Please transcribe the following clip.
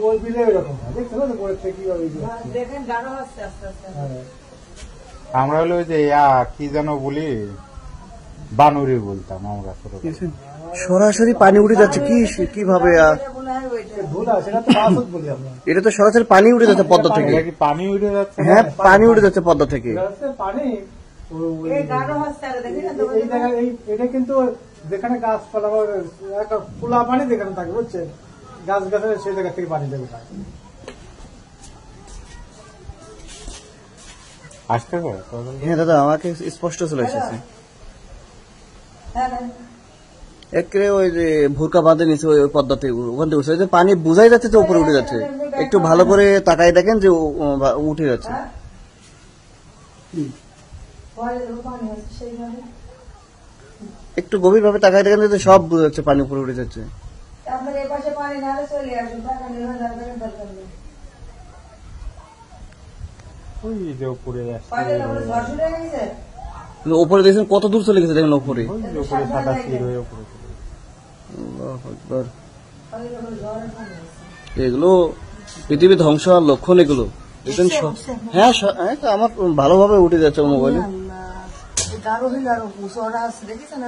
ওই বিলে এরকম হয়, দেখছেন না পরে থেকে কিভাবে দেখেন গাঢ় হচ্ছে আস্তে আস্তে। আমরা হলো ওই যে কি যেন বলি, বানুরি বলতাম আমরা ছোট। সরাসরি পানি উঠে যাচ্ছে কিভাবে? ধুলা, সেটা তো বাসক বলি আমরা। এটা তো সরাসরি পানি উঠে যাচ্ছে পদ্মা থেকে। এটা কি পানি উঠে যাচ্ছে? হ্যাঁ, পানি উঠে যাচ্ছে পদ্মা থেকে। এটা হচ্ছে পানি এই গাঢ় হচ্ছে আর দেখেন না এই জায়গায় এটা কিন্তু যেখানে গাছপালা একটা খোলা পানি যেখানে থাকে বুঝছেন, গাছ গাছের সেই জায়গা থেকে পানি দেবে থাকে। আসতে পারে? হ্যাঁ দাদা, আমাকে স্পষ্ট চলে এসেছে। হ্যাঁ হ্যাঁ একেবারে ওই যে ভুরকা বাঁধে নিচে ওই পদ্মা থেকে ওখান থেকে উঠছে, পানি বোঝাই যাচ্ছে যে উপরে উঠে যাচ্ছে। একটু ভালো করে তাকাই দেখেন যে উঠে যাচ্ছে। একটু গভীর ভাবে তাকাই দেখেন যে সব বোঝা যাচ্ছে পানি উপরে উঠে যাচ্ছে। আপনার এই পাশে পানি না হলে চলে আসুন, টাকা নিয়ে যাবেন দরকার নেই। ওই যে উপরে যাচ্ছে, পানির উপরে ঝড় শুরু হয়ে গেছে। কিন্তু উপরে দেখছেন কত দূর চলে গেছে, দেখেন উপরে। ওই যে উপরে সাদা তীর হয়ে উপরে চলে গেছে। আল্লাহু আকবার। পানির উপরে ঝড়ের পানি আছে। এগুলো পৃথিবী ধ্বংস হওয়ার লক্ষণ এগুলো। দেখেন হ্যাঁ, তো আমার ভালোভাবে উঠে যাচ্ছে মোবাইলে। গাঢ় হইল আর উঁচু আছে, দেখেছেন?